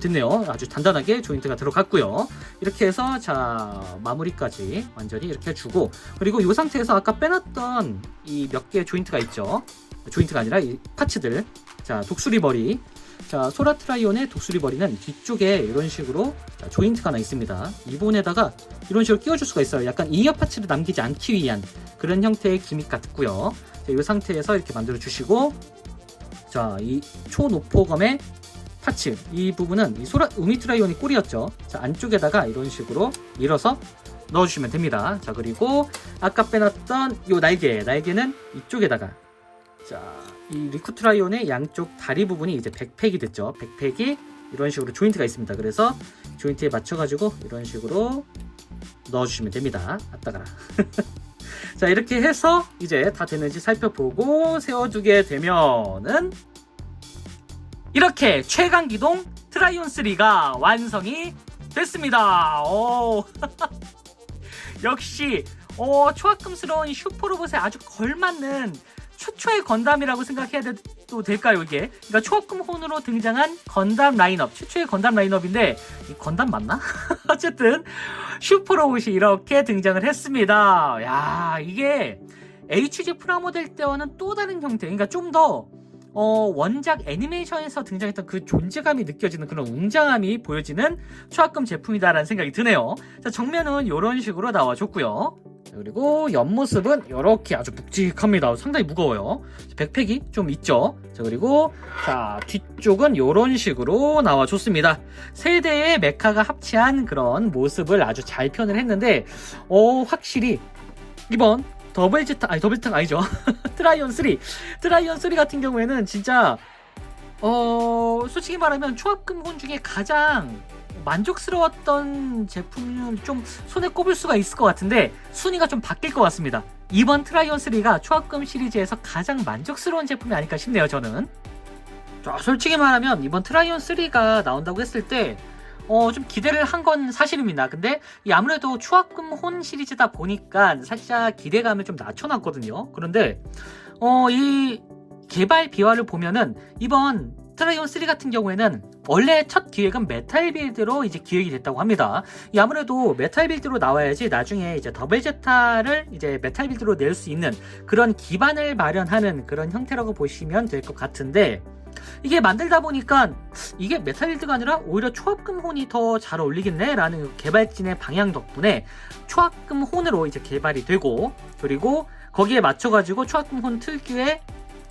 됐네요. 아주 단단하게 조인트가 들어갔고요. 이렇게 해서 자 마무리까지 완전히 이렇게 해주고 그리고 이 상태에서 아까 빼놨던 이 몇 개의 조인트가 있죠. 조인트가 아니라 이 파츠들 자 독수리 머리 자 소라 트라이온의 독수리 머리는 뒤쪽에 이런 식으로 자, 조인트가 하나 있습니다. 이 부분에다가 이런 식으로 끼워줄 수가 있어요. 약간 잉여 파츠를 남기지 않기 위한 그런 형태의 기믹 같고요. 자, 이 상태에서 이렇게 만들어 주시고 자 이 초노포검의 파츠 이 부분은 이 소라 우미트라이온이 꼬리였죠. 자 안쪽에다가 이런 식으로 밀어서 넣어주시면 됩니다. 자 그리고 아까 빼놨던 이 날개는 이쪽에다가 자 이 리쿠트라이온의 양쪽 다리 부분이 이제 백팩이 됐죠. 백팩이 이런 식으로 조인트가 있습니다. 그래서 조인트에 맞춰가지고 이런 식으로 넣어주시면 됩니다. 아따가라. 자 이렇게 해서 이제 다 됐는지 살펴보고 세워두게 되면은 이렇게 최강기동 트라이온 3가 완성이 됐습니다. 오. 역시 초합금스러운 슈퍼로봇에 아주 걸맞는 최초의 건담이라고 생각해도 될까요 이게? 그러니까 초합금 혼으로 등장한 건담 라인업 최초의 건담 라인업인데 이 건담 맞나? 어쨌든 슈퍼로봇이 이렇게 등장을 했습니다. 야 이게 HG 프라모델 때와는 또 다른 형태 그러니까 좀 더 원작 애니메이션에서 등장했던 그 존재감이 느껴지는 그런 웅장함이 보여지는 초합금 제품이다라는 생각이 드네요. 자, 정면은 이런 식으로 나와줬고요. 그리고 옆모습은 이렇게 아주 묵직합니다. 상당히 무거워요. 백팩이 좀 있죠. 자, 그리고 자 뒤쪽은 이런 식으로 나와줬습니다. 세 대의 메카가 합체한 그런 모습을 아주 잘 표현을 했는데 확실히 이번 더블제타 아니죠. 트라이온 3 같은 경우에는 진짜 솔직히 말하면 초합금 혼 중에 가장 만족스러웠던 제품을 좀 손에 꼽을 수가 있을 것 같은데 순위가 좀 바뀔 것 같습니다. 이번 트라이온 3가 초합금 시리즈에서 가장 만족스러운 제품이 아닐까 싶네요. 저는 자, 솔직히 말하면 이번 트라이온 3가 나온다고 했을 때 좀 기대를 한 건 사실입니다. 근데 아무래도 초합금 혼 시리즈다 보니까 살짝 기대감을 좀 낮춰놨거든요. 그런데 이 개발 비화를 보면은 이번 트라이온 3 같은 경우에는 원래 첫 기획은 메탈 빌드로 이제 기획이 됐다고 합니다. 아무래도 메탈 빌드로 나와야지 나중에 이제 더블 제타를 이제 메탈 빌드로 낼 수 있는 그런 기반을 마련하는 그런 형태라고 보시면 될 것 같은데 이게 만들다 보니까 이게 메탈 빌드가 아니라 오히려 초합금 혼이 더 잘 어울리겠네 라는 개발진의 방향 덕분에 초합금 혼으로 이제 개발이 되고 그리고 거기에 맞춰가지고 초합금 혼 특유의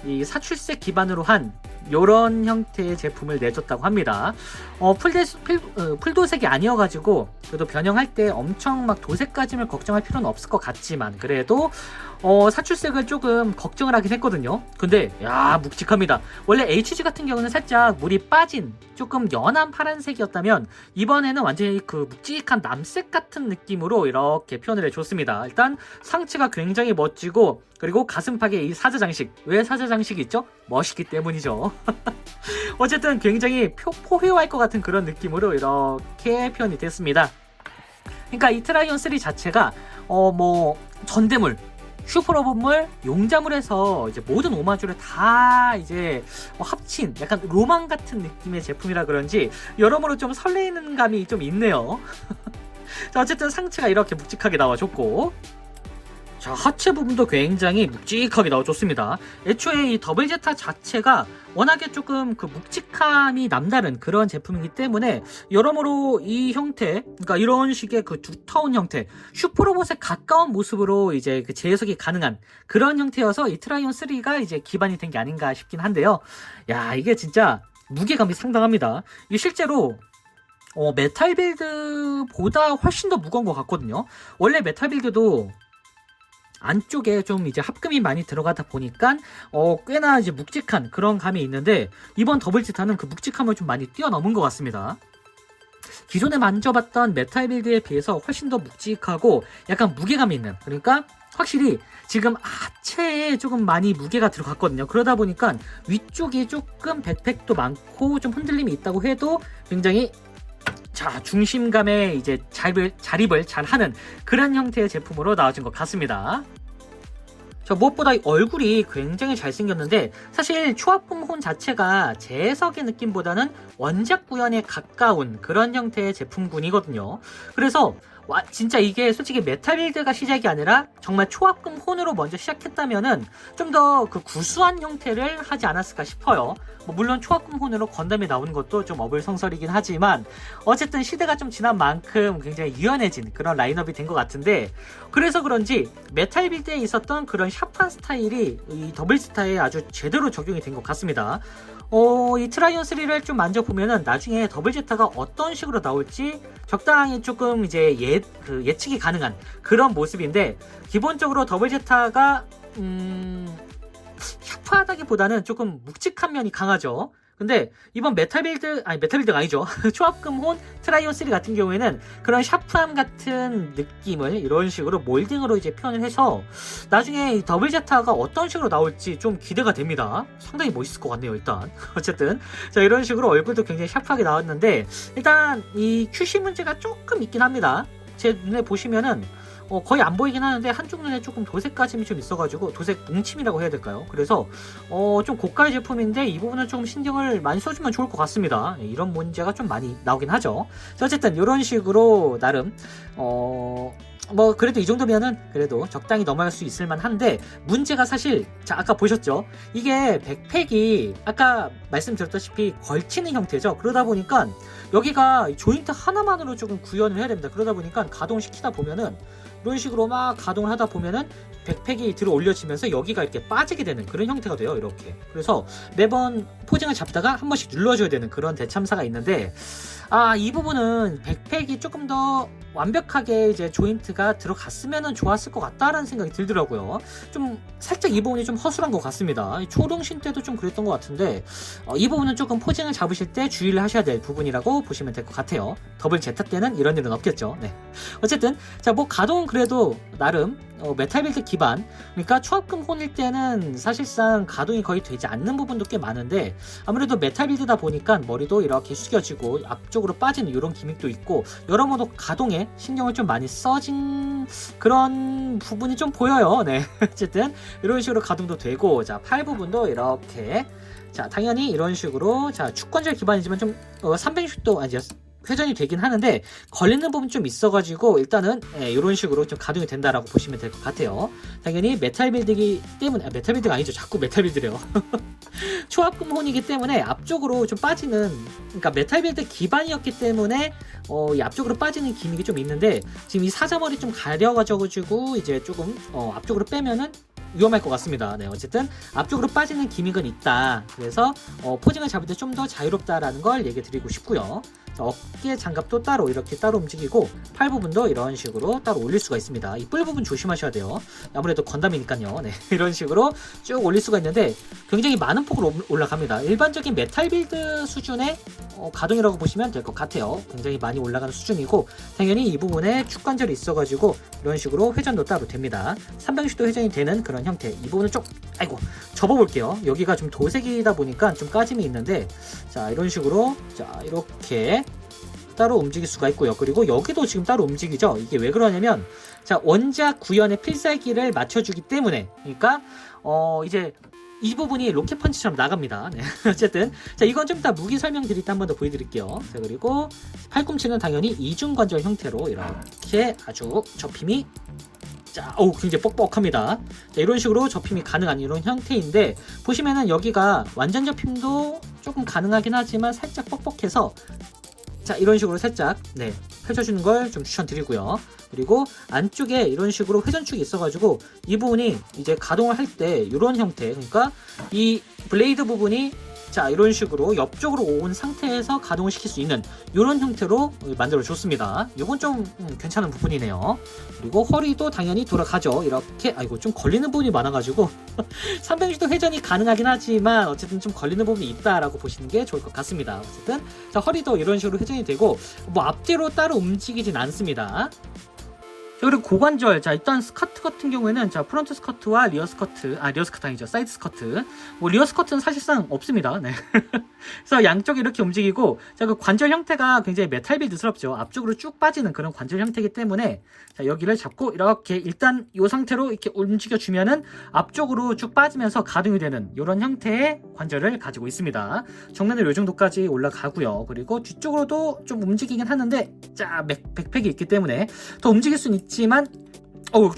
이 사출색 기반으로 한 요런 형태의 제품을 내줬다고 합니다. 풀도색이 아니어가지고 그래도 변형할 때 엄청 막 도색까지는 걱정할 필요는 없을 것 같지만 그래도 사출색을 조금 걱정을 하긴 했거든요. 근데 야 묵직합니다. 원래 HG 같은 경우는 살짝 물이 빠진 조금 연한 파란색이었다면 이번에는 완전히 그 묵직한 남색 같은 느낌으로 이렇게 표현을 해줬습니다. 일단 상체가 굉장히 멋지고 그리고 가슴팍에 이 사자 장식 왜 사자 장식이 있죠? 멋있기 때문이죠. 어쨌든 굉장히 포효할 것 같은 그런 느낌으로 이렇게 표현이 됐습니다. 그러니까 이 트라이온 3 자체가 전대물 슈퍼로봇물, 용자물에서 이제 모든 오마주를 다 이제 합친 약간 로망 같은 느낌의 제품이라 그런지 여러모로 좀 설레이는 감이 좀 있네요. 자, 어쨌든 상체가 이렇게 묵직하게 나와줬고 자, 하체 부분도 굉장히 묵직하게 나와줬습니다. 애초에 이 더블 제타 자체가 워낙에 조금 그 묵직함이 남다른 그런 제품이기 때문에 여러모로 이 형태, 그러니까 이런 식의 그 두터운 형태, 슈퍼로봇에 가까운 모습으로 이제 그 재해석이 가능한 그런 형태여서 이 트라이온 3가 이제 기반이 된 게 아닌가 싶긴 한데요. 야, 이게 진짜 무게감이 상당합니다. 이게 실제로 메탈 빌드보다 훨씬 더 무거운 것 같거든요. 원래 메탈 빌드도 안쪽에 좀 이제 합금이 많이 들어가다 보니까 꽤나 이제 묵직한 그런 감이 있는데 이번 더블 제타는 그 묵직함을 좀 많이 뛰어넘은 것 같습니다. 기존에 만져봤던 메탈 빌드에 비해서 훨씬 더 묵직하고 약간 무게감이 있는, 그러니까 확실히 지금 하체에 조금 많이 무게가 들어갔거든요. 그러다 보니까 위쪽이 조금 백팩도 많고 좀 흔들림이 있다고 해도 굉장히 자, 중심감에 이제 자립을 잘 하는 그런 형태의 제품으로 나와진 것 같습니다. 자, 무엇보다 이 얼굴이 굉장히 잘생겼는데 사실 초합금 혼 자체가 재해석의 느낌보다는 원작 구현에 가까운 그런 형태의 제품군이거든요. 그래서 진짜 이게 솔직히 메탈 빌드가 시작이 아니라 정말 초합금 혼으로 먼저 시작했다면은 좀 더 그 구수한 형태를 하지 않았을까 싶어요. 물론 초합금 혼으로 건담에 나오는 것도 좀 어불성설이긴 하지만 어쨌든 시대가 좀 지난 만큼 굉장히 유연해진 그런 라인업이 된 것 같은데, 그래서 그런지 메탈 빌드에 있었던 그런 샤프한 스타일이 이 더블 스타에 아주 제대로 적용이 된 것 같습니다. 이 트라이온 3를 좀 만져보면은 나중에 더블 제타가 어떤 식으로 나올지 적당히 조금 이제 예측이 가능한 그런 모습인데, 기본적으로 더블 제타가 샤프하다기보다는 조금 묵직한 면이 강하죠. 근데 이번 메탈 빌드가 아니죠. 초합금 혼 트라이온 3 같은 경우에는 그런 샤프함 같은 느낌을 이런 식으로 몰딩으로 이제 표현을 해서 나중에 이 더블 제타가 어떤 식으로 나올지 좀 기대가 됩니다. 상당히 멋있을 것 같네요, 일단. 어쨌든 자, 이런 식으로 얼굴도 굉장히 샤프하게 나왔는데 일단 이 QC 문제가 조금 있긴 합니다. 제 눈에 보시면은 거의 안 보이긴 하는데 한쪽 눈에 조금 도색까짐이 좀 있어가지고 도색 뭉침이라고 해야 될까요? 그래서 좀 고가의 제품인데 이 부분은 좀 신경을 많이 써주면 좋을 것 같습니다. 이런 문제가 좀 많이 나오긴 하죠. 어쨌든 이런 식으로 나름 그래도 이 정도면은 그래도 적당히 넘어갈 수 있을 만한데, 문제가 사실 자, 아까 보셨죠? 이게 백팩이 아까 말씀드렸다시피 걸치는 형태죠. 그러다 보니까 여기가 조인트 하나만으로 조금 구현을 해야 됩니다. 그러다 보니까 가동시키다 보면은 이런 식으로 막 가동을 하다 보면은 백팩이 들어 올려지면서 여기가 이렇게 빠지게 되는 그런 형태가 돼요, 이렇게. 그래서 매번 포징을 잡다가 한 번씩 눌러줘야 되는 그런 대참사가 있는데, 이 부분은 백팩이 조금 더 완벽하게 이제 조인트가 들어갔으면 좋았을 것 같다라는 생각이 들더라고요. 좀 살짝 이 부분이 좀 허술한 것 같습니다. 초롱신 때도 좀 그랬던 것 같은데 이 부분은 조금 포징을 잡으실 때 주의를 하셔야 될 부분이라고 보시면 될 것 같아요. 더블 제타 때는 이런 일은 없겠죠. 네. 어쨌든 자, 가동은 그래도 나름 메탈 빌드 기반, 그러니까 초합금 혼일 때는 사실상 가동이 거의 되지 않는 부분도 꽤 많은데 아무래도 메탈 빌드다 보니까 머리도 이렇게 숙여지고 앞쪽으로 빠지는 이런 기믹도 있고 여러모로 가동에 신경을 좀 많이 써진 그런 부분이 좀 보여요. 네. 어쨌든 이런 식으로 가동도 되고, 자, 팔 부분도 이렇게, 자, 당연히 이런 식으로, 자, 축관절 기반이지만 좀 360도 아니죠, 회전이 되긴 하는데 걸리는 부분 좀 있어가지고 일단은 이런 식으로 좀 가동이 된다라고 보시면 될 것 같아요. 당연히 메탈 빌드기 때문에, 메탈 빌드가 아니죠, 자꾸 메탈 빌드래요. 초합금 혼이기 때문에 앞쪽으로 좀 빠지는, 그러니까 메탈 빌드 기반이었기 때문에 이 앞쪽으로 빠지는 기믹이 좀 있는데 지금 이 사자머리 좀 가려가지고 이제 조금 앞쪽으로 빼면은 위험할 것 같습니다. 네, 어쨌든 앞쪽으로 빠지는 기믹은 있다. 그래서 포징을 잡을 때 좀 더 자유롭다라는 걸 얘기 드리고 싶고요. 어깨 장갑도 따로 이렇게 따로 움직이고 팔 부분도 이런 식으로 따로 올릴 수가 있습니다. 이 뿔 부분 조심하셔야 돼요. 아무래도 건담이니까요. 네, 이런 식으로 쭉 올릴 수가 있는데 굉장히 많은 폭으로 올라갑니다. 일반적인 메탈 빌드 수준의 가동이라고 보시면 될 것 같아요. 굉장히 많이 올라가는 수준이고 당연히 이 부분에 축관절이 있어가지고 이런 식으로 회전도 따로 됩니다. 360도 회전이 되는 그런 형태. 이 부분을 좀 접어볼게요. 여기가 좀 도색이다 보니까 좀 까짐이 있는데, 자, 이런 식으로, 자, 이렇게 따로 움직일 수가 있고요. 그리고 여기도 지금 따로 움직이죠. 이게 왜 그러냐면, 자, 원작 구현의 필살기를 맞춰주기 때문에, 그러니까 이제 이 부분이 로켓 펀치처럼 나갑니다. 네. 어쨌든 자, 이건 좀 이따 무기 설명 드릴 때 한 번 더 보여드릴게요. 자, 그리고 팔꿈치는 당연히 이중관절 형태로 이렇게 아주 접힘이 자, 굉장히 뻑뻑합니다. 자, 이런 식으로 접힘이 가능한 이런 형태인데, 보시면은 여기가 완전 접힘도 조금 가능하긴 하지만 살짝 뻑뻑해서, 자, 이런 식으로 살짝 펼쳐주는 걸 좀 추천드리고요. 그리고 안쪽에 이런 식으로 회전축이 있어가지고 이 부분이 이제 가동을 할 때 이런 형태, 그러니까 이 블레이드 부분이 자, 이런 식으로 옆쪽으로 온 상태에서 가동을 시킬 수 있는 이런 형태로 만들어 줬습니다. 이건 좀 괜찮은 부분이네요. 그리고 허리도 당연히 돌아가죠. 이렇게, 아이고, 좀 걸리는 부분이 많아가지고 360도 회전이 가능하긴 하지만 어쨌든 좀 걸리는 부분이 있다라고 보시는 게 좋을 것 같습니다. 어쨌든 자, 허리도 이런 식으로 회전이 되고 뭐 앞뒤로 따로 움직이진 않습니다. 자, 그리고 고관절, 자, 일단 스커트 같은 경우에는 자, 프론트 스커트와 리어 스커트, 리어 스커트 아니죠, 사이드 스커트. 뭐 리어 스커트는 사실상 없습니다. 네. 그래서 양쪽이 이렇게 움직이고, 자, 그 관절 형태가 굉장히 메탈 빌드스럽죠. 앞쪽으로 쭉 빠지는 그런 관절 형태이기 때문에, 자, 여기를 잡고 이렇게 일단 이 상태로 이렇게 움직여주면은 앞쪽으로 쭉 빠지면서 가동이 되는 이런 형태의 관절을 가지고 있습니다. 정면으로 이 정도까지 올라가고요. 그리고 뒤쪽으로도 좀 움직이긴 하는데, 자, 백팩이 있기 때문에 더 움직일 수는 있지만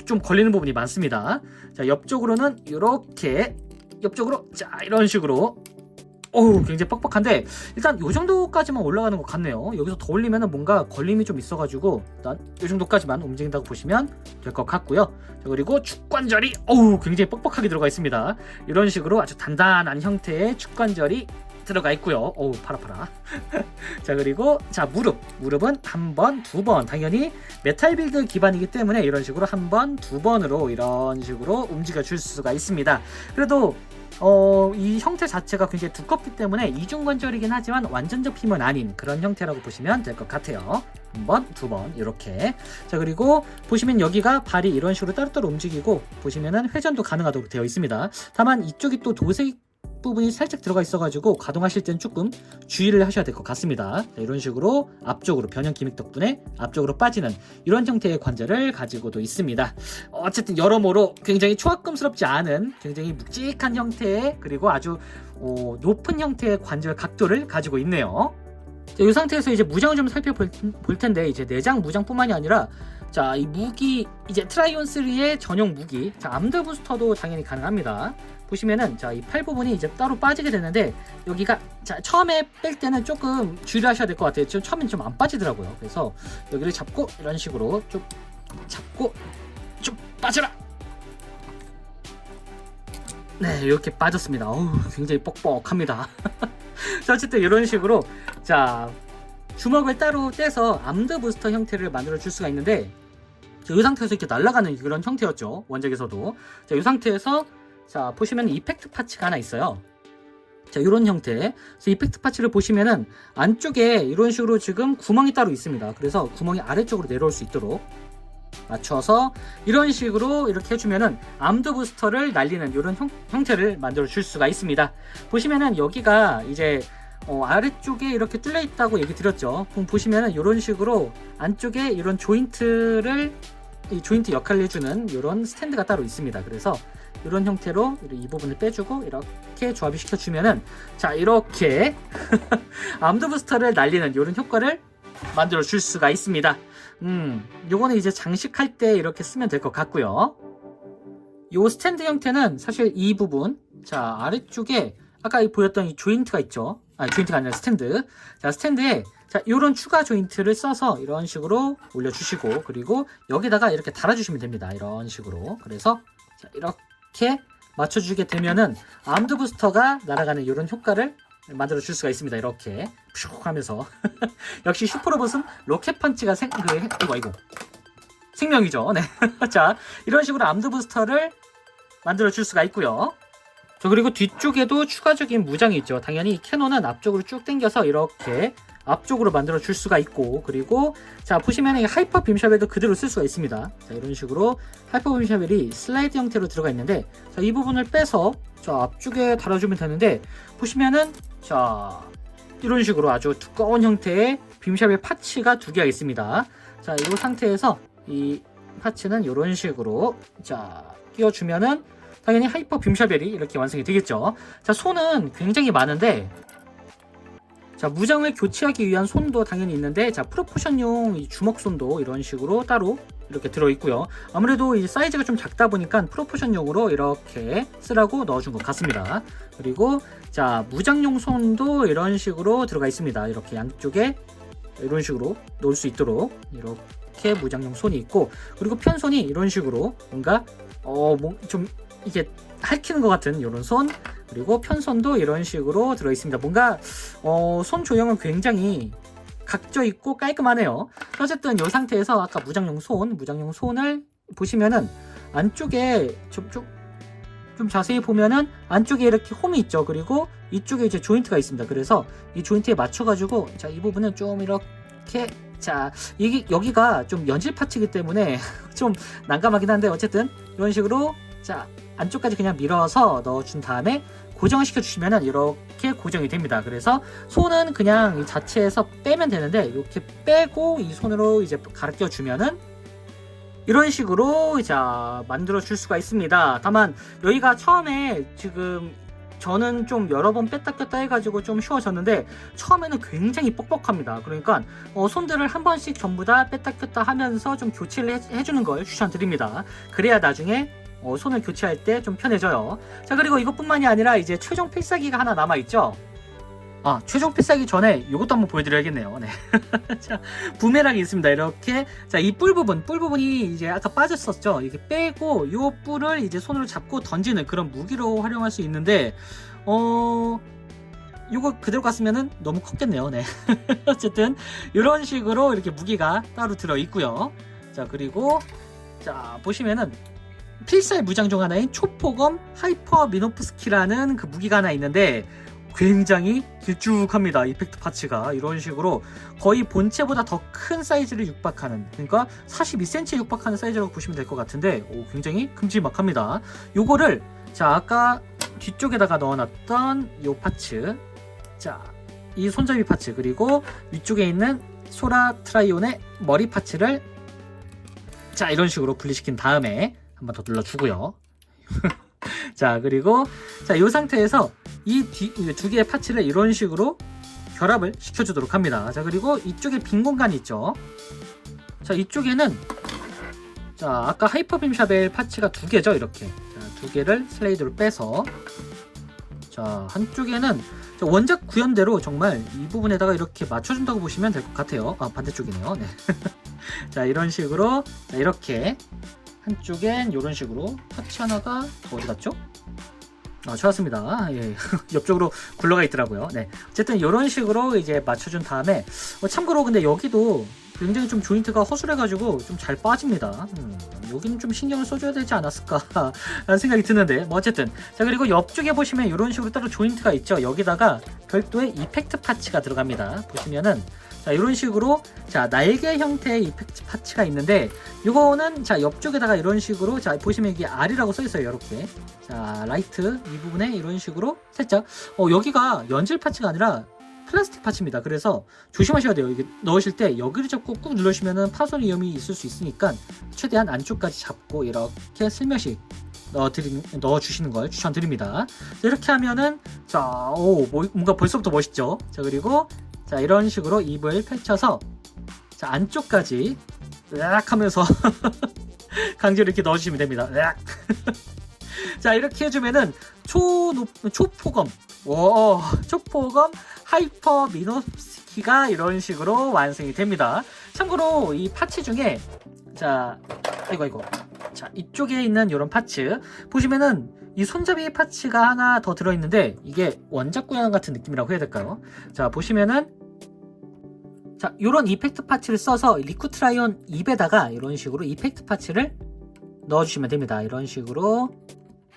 좀 걸리는 부분이 많습니다. 자, 옆쪽으로는 이렇게 옆쪽으로 자, 이런 식으로 굉장히 뻑뻑한데 일단 이 정도까지만 올라가는 것 같네요. 여기서 더 올리면 뭔가 걸림이 좀 있어가지고 일단 이 정도까지만 움직인다고 보시면 될 것 같고요. 자, 그리고 축관절이 굉장히 뻑뻑하게 들어가 있습니다. 이런 식으로 아주 단단한 형태의 축관절이 들어가 있고요. 팔 아파라. 자, 그리고 자, 무릎은 한 번, 두 번, 당연히 메탈 빌드 기반이기 때문에 이런 식으로 한 번, 두 번으로 이런 식으로 움직여 줄 수가 있습니다. 그래도 이 형태 자체가 굉장히 두껍기 때문에 이중관절이긴 하지만 완전 접힘은 아닌 그런 형태라고 보시면 될 것 같아요. 한 번, 두 번 이렇게. 자, 그리고 보시면 여기가 발이 이런 식으로 따로따로 움직이고 보시면은 회전도 가능하도록 되어 있습니다. 다만 이쪽이 또 도색 부분이 살짝 들어가 있어가지고 가동하실 때는 조금 주의를 하셔야 될 것 같습니다. 자, 이런 식으로 앞쪽으로 변형 기믹 덕분에 앞쪽으로 빠지는 이런 형태의 관절을 가지고도 있습니다. 어쨌든 여러모로 굉장히 초합금스럽지 않은 굉장히 묵직한 형태의 그리고 아주 높은 형태의 관절 각도를 가지고 있네요. 자, 이 상태에서 이제 무장을 좀 살펴볼 텐데 이제 내장 무장뿐만이 아니라 자, 이 무기 이제 트라이온 3의 전용 무기 자, 암드 부스터도 당연히 가능합니다. 보시면은 자, 이 팔 부분이 이제 따로 빠지게 되는데 여기가 자, 처음에 뺄 때는 조금 주의를 하셔야 될 것 같아요. 지금 처음엔 좀 안 빠지더라고요. 그래서 여기를 잡고 이런 식으로 좀 잡고 좀 빠져라. 네, 이렇게 빠졌습니다. 굉장히 뻑뻑합니다. 자, 어쨌든 이런 식으로 자, 주먹을 따로 떼서 암드 부스터 형태를 만들어 줄 수가 있는데 자, 이 상태에서 이렇게 날아가는 그런 형태였죠. 원작에서도. 자, 이 상태에서 자, 보시면 이펙트 파츠가 하나 있어요. 자, 이런 형태. 그래서 이펙트 파츠를 보시면은 안쪽에 이런 식으로 지금 구멍이 따로 있습니다. 그래서 구멍이 아래쪽으로 내려올 수 있도록 맞춰서 이런 식으로 이렇게 해주면은 암드 부스터를 날리는 이런 형태를 만들어 줄 수가 있습니다. 보시면은 여기가 이제 아래쪽에 이렇게 뚫려 있다고 얘기 드렸죠. 그럼 보시면은 이런 식으로 안쪽에 이런 조인트 역할을 해주는 이런 스탠드가 따로 있습니다. 그래서 이런 형태로 이 부분을 빼주고 이렇게 조합을 시켜주면은 자, 이렇게 암드 부스터를 날리는 이런 효과를 만들어 줄 수가 있습니다. 요거는 이제 장식할 때 이렇게 쓰면 될 것 같고요. 요 스탠드 형태는 사실 이 부분 자, 아래쪽에 아까 보였던 이 조인트가 있죠. 조인트가 아니라 스탠드. 자, 스탠드에 자, 요런 추가 조인트를 써서 이런 식으로 올려주시고 그리고 여기다가 이렇게 달아주시면 됩니다. 이런 식으로. 그래서 자, 이렇게 맞춰주게 되면은 암드 부스터가 날아가는 이런 효과를 만들어 줄 수가 있습니다. 이렇게 슉 하면서 역시 슈퍼로봇은 로켓 펀치가 이거 생명이죠. 네. 자, 이런 식으로 암드 부스터를 만들어 줄 수가 있고요. 자, 그리고 뒤쪽에도 추가적인 무장이 있죠. 당연히 캐논은 앞쪽으로 쭉 당겨서 이렇게 앞쪽으로 만들어 줄 수가 있고 그리고 자, 보시면 이 하이퍼 빔 샤벨도 그대로 쓸 수가 있습니다. 자, 이런 식으로 하이퍼 빔 샤벨이 슬라이드 형태로 들어가 있는데 자, 이 부분을 빼서 자, 앞쪽에 달아주면 되는데 보시면은 자, 이런 식으로 아주 두꺼운 형태의 빔 샤벨 파츠가 두 개가 있습니다. 자, 이 상태에서 이 파츠는 이런 식으로 자, 끼워주면은 당연히 하이퍼 빔 샤벨이 이렇게 완성이 되겠죠. 자, 손은 굉장히 많은데 자, 무장을 교체하기 위한 손도 당연히 있는데 자, 프로포션용 이 주먹손도 이런 식으로 따로 이렇게 들어있고요. 아무래도 이 사이즈가 좀 작다 보니까 프로포션용으로 이렇게 쓰라고 넣어준 것 같습니다. 그리고 자, 무장용 손도 이런 식으로 들어가 있습니다. 이렇게 양쪽에 이런 식으로 놓을 수 있도록 이렇게 무장용 손이 있고, 그리고 편손이 이런 식으로 뭔가 좀 이게 핥히는 것 같은 이런 손, 그리고 편손도 이런 식으로 들어 있습니다. 뭔가 손 조형은 굉장히 각져 있고 깔끔하네요. 어쨌든 이 상태에서 아까 무장용 손을 보시면은 안쪽에 좀 자세히 보면은 안쪽에 이렇게 홈이 있죠. 그리고 이쪽에 이제 조인트가 있습니다. 그래서 이 조인트에 맞춰가지고 자, 이 부분은 좀 이렇게, 자, 이게 여기가 좀 연질 파츠이기 때문에 좀 난감하긴 한데, 어쨌든 이런 식으로 자, 안쪽까지 그냥 밀어서 넣어준 다음에 고정을 시켜주시면은 이렇게 고정이 됩니다. 그래서 손은 그냥 이 자체에서 빼면 되는데, 이렇게 빼고 이 손으로 이제 갈아 껴주면은 이런 식으로 자, 만들어 줄 수가 있습니다. 다만 여기가 처음에 지금 저는 좀 여러 번 뺐다 꼈다 해가지고 좀 쉬워졌는데, 처음에는 굉장히 뻑뻑합니다. 그러니까 손들을 한 번씩 전부 다 뺐다 꼈다 하면서 좀 교체를 해주는 걸 추천드립니다. 그래야 나중에 손을 교체할 때 좀 편해져요. 자, 그리고 이것뿐만이 아니라 이제 최종 필살기가 하나 남아있죠. 최종 필살기 전에 이것도 한번 보여드려야겠네요. 네. 자, 부메랑이 있습니다. 이렇게. 자, 이 뿔 부분이 이제 아까 빠졌었죠. 이렇게 빼고 이 뿔을 이제 손으로 잡고 던지는 그런 무기로 활용할 수 있는데, 이거 그대로 갔으면은 너무 컸겠네요. 네. 어쨌든 이런 식으로 이렇게 무기가 따로 들어 있고요. 자, 그리고 자, 보시면은 필살 무장 중 하나인 초포검 하이퍼 미노프스키라는 그 무기가 하나 있는데, 굉장히 길쭉합니다. 이펙트 파츠가 이런 식으로 거의 본체보다 더 큰 사이즈를 육박하는, 그러니까 42cm에 육박하는 사이즈라고 보시면 될 것 같은데, 굉장히 큼지막합니다. 요거를 자, 아까 뒤쪽에다가 넣어놨던 요 파츠, 자, 이 손잡이 파츠, 그리고 위쪽에 있는 소라 트라이온의 머리 파츠를 자, 이런 식으로 분리시킨 다음에 한번 더 눌러주고요. 자, 그리고 자, 이 상태에서 이 두 개의 파츠를 이런 식으로 결합을 시켜주도록 합니다. 자, 그리고 이쪽에 빈 공간이 있죠. 자, 이쪽에는 자, 아까 하이퍼빔 샤벨 파츠가 두 개죠. 이렇게 자, 두 개를 슬레이드로 빼서 자, 한쪽에는 원작 구현대로 정말 이 부분에다가 이렇게 맞춰준다고 보시면 될 것 같아요. 반대쪽이네요. 네. 자, 이런 식으로 자, 이렇게 한쪽엔 이런 식으로 파츠 하나가 더 어디 갔죠? 찾았습니다. 예. 옆쪽으로 굴러가 있더라고요. 네. 어쨌든 이런 식으로 이제 맞춰준 다음에, 참고로 근데 여기도 굉장히 좀 조인트가 허술해가지고 좀 잘 빠집니다. 여기는 좀 신경을 써줘야 되지 않았을까 라는 생각이 드는데, 어쨌든. 자, 그리고 옆쪽에 보시면 이런 식으로 따로 조인트가 있죠. 여기다가 별도의 이펙트 파츠가 들어갑니다. 보시면은 자, 이런 식으로 자, 날개 형태의 이펙트 파츠가 있는데, 이거는 자, 옆쪽에다가 이런 식으로 자, 보시면 이게 R이라고 써 있어요. 이렇게 자, 라이트 이 부분에 이런 식으로 살짝 여기가 연질 파츠가 아니라 플라스틱 파츠입니다. 그래서 조심하셔야 돼요. 이게 넣으실 때 여기를 잡고 꾹 누르시면은 파손 위험이 있을 수 있으니까 최대한 안쪽까지 잡고 이렇게 슬며시 넣어주시는 걸 추천드립니다. 이렇게 하면은 자, 뭔가 벌써부터 멋있죠. 자, 그리고 자, 이런 식으로 입을 펼쳐서 자, 안쪽까지 으악 하면서 강제로 이렇게 넣어주시면 됩니다. 으악. 자, 이렇게 해주면은 초포검 하이퍼 미노프스키가 이런 식으로 완성이 됩니다. 참고로 이 파츠 중에 자, 이거 자, 이쪽에 있는 이런 파츠 보시면은 이 손잡이 파츠가 하나 더 들어있는데, 이게 원작 구현 같은 느낌이라고 해야 될까요? 자, 보시면은 자, 요런 이펙트 파츠를 써서 리쿠트라이온 입에다가 이런 식으로 이펙트 파츠를 넣어주시면 됩니다. 이런 식으로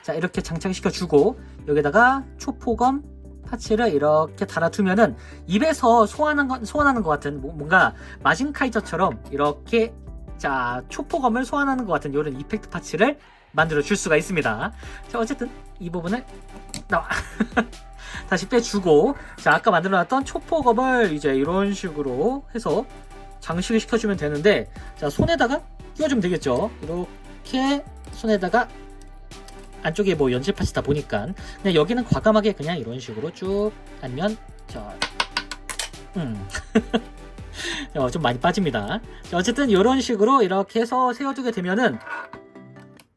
자, 이렇게 장착시켜주고 여기다가 초포검 파츠를 이렇게 달아두면은 입에서 소환하는 것 같은 뭔가 마징카이저처럼 이렇게 자, 초포검을 소환하는 것 같은 이런 이펙트 파츠를 만들어 줄 수가 있습니다. 자, 어쨌든 이 부분을 다시 빼주고, 자, 아까 만들어놨던 초포검을 이제 이런 식으로 해서 장식을 시켜주면 되는데, 자, 손에다가 끼워주면 되겠죠. 이렇게 손에다가 안쪽에 뭐 연질 파츠다 보니까 그냥 여기는 과감하게 그냥 이런 식으로 쭉, 아니면 자, 좀 많이 빠집니다. 자, 어쨌든 이런 식으로 이렇게 해서 세워두게 되면은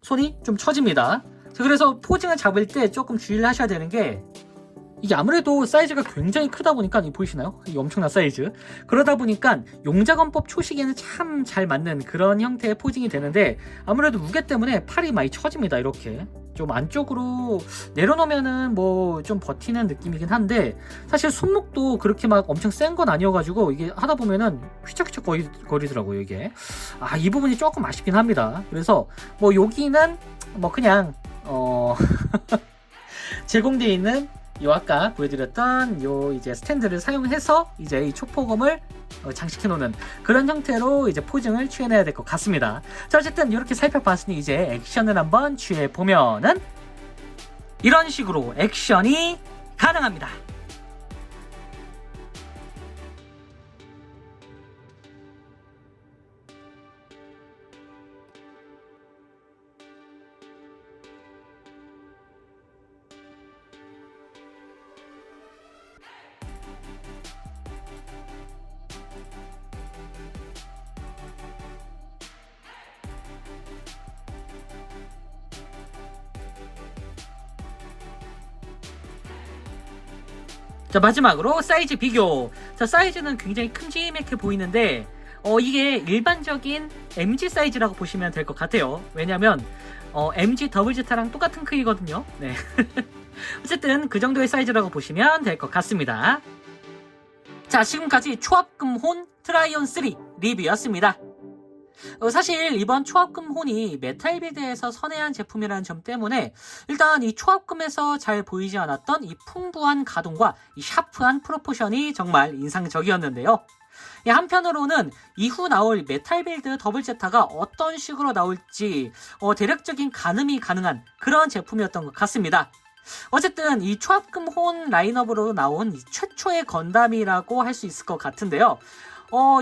손이 좀 처집니다. 자, 그래서 포징을 잡을 때 조금 주의를 하셔야 되는 게, 이게 아무래도 사이즈가 굉장히 크다 보니까, 이 보이시나요? 이 엄청난 사이즈. 그러다 보니까 용자건법 초식에는 참 잘 맞는 그런 형태의 포징이 되는데, 아무래도 무게 때문에 팔이 많이 처집니다. 이렇게 좀 안쪽으로 내려놓으면은 뭐 좀 버티는 느낌이긴 한데, 사실 손목도 그렇게 막 엄청 센 건 아니어가지고 이게 하다 보면은 휘적휘적 거리더라고요. 이게 이 부분이 조금 아쉽긴 합니다. 그래서 뭐 여기는 뭐 그냥 제공되어 있는 요 아까 보여드렸던 요 이제 스탠드를 사용해서 이제 이 초포검을 장식해 놓는 그런 형태로 이제 포징을 취해내야 될 것 같습니다. 자, 어쨌든 이렇게 살펴봤으니 이제 액션을 한번 취해 보면은 이런 식으로 액션이 가능합니다. 자, 마지막으로 사이즈 비교. 자, 사이즈는 굉장히 큼지막해 보이는데 이게 일반적인 MG 사이즈라고 보시면 될 것 같아요. 왜냐면 MG 더블제타랑 똑같은 크기거든요. 네. 어쨌든 그 정도의 사이즈라고 보시면 될 것 같습니다. 자, 지금까지 초합금혼 트라이온 3 리뷰였습니다. 사실 이번 초합금혼이 메탈 빌드에서 선회한 제품이라는 점 때문에 일단 이 초합금에서 잘 보이지 않았던 이 풍부한 가동과 이 샤프한 프로포션이 정말 인상적이었는데요. 한편으로는 이후 나올 메탈 빌드 더블제타가 어떤 식으로 나올지 대략적인 가늠이 가능한 그런 제품이었던 것 같습니다. 어쨌든 이 초합금혼 라인업으로 나온 이 최초의 건담이라고 할 수 있을 것 같은데요.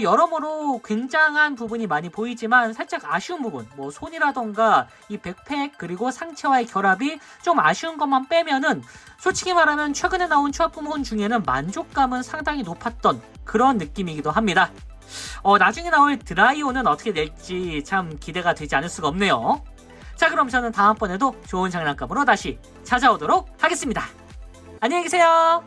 여러모로 굉장한 부분이 많이 보이지만 살짝 아쉬운 부분, 뭐 손이라던가 이 백팩 그리고 상체와의 결합이 좀 아쉬운 것만 빼면은 솔직히 말하면 최근에 나온 초합금혼 중에는 만족감은 상당히 높았던 그런 느낌이기도 합니다. 나중에 나올 드라이온은 어떻게 될지 참 기대가 되지 않을 수가 없네요. 자, 그럼 저는 다음번에도 좋은 장난감으로 다시 찾아오도록 하겠습니다. 안녕히 계세요.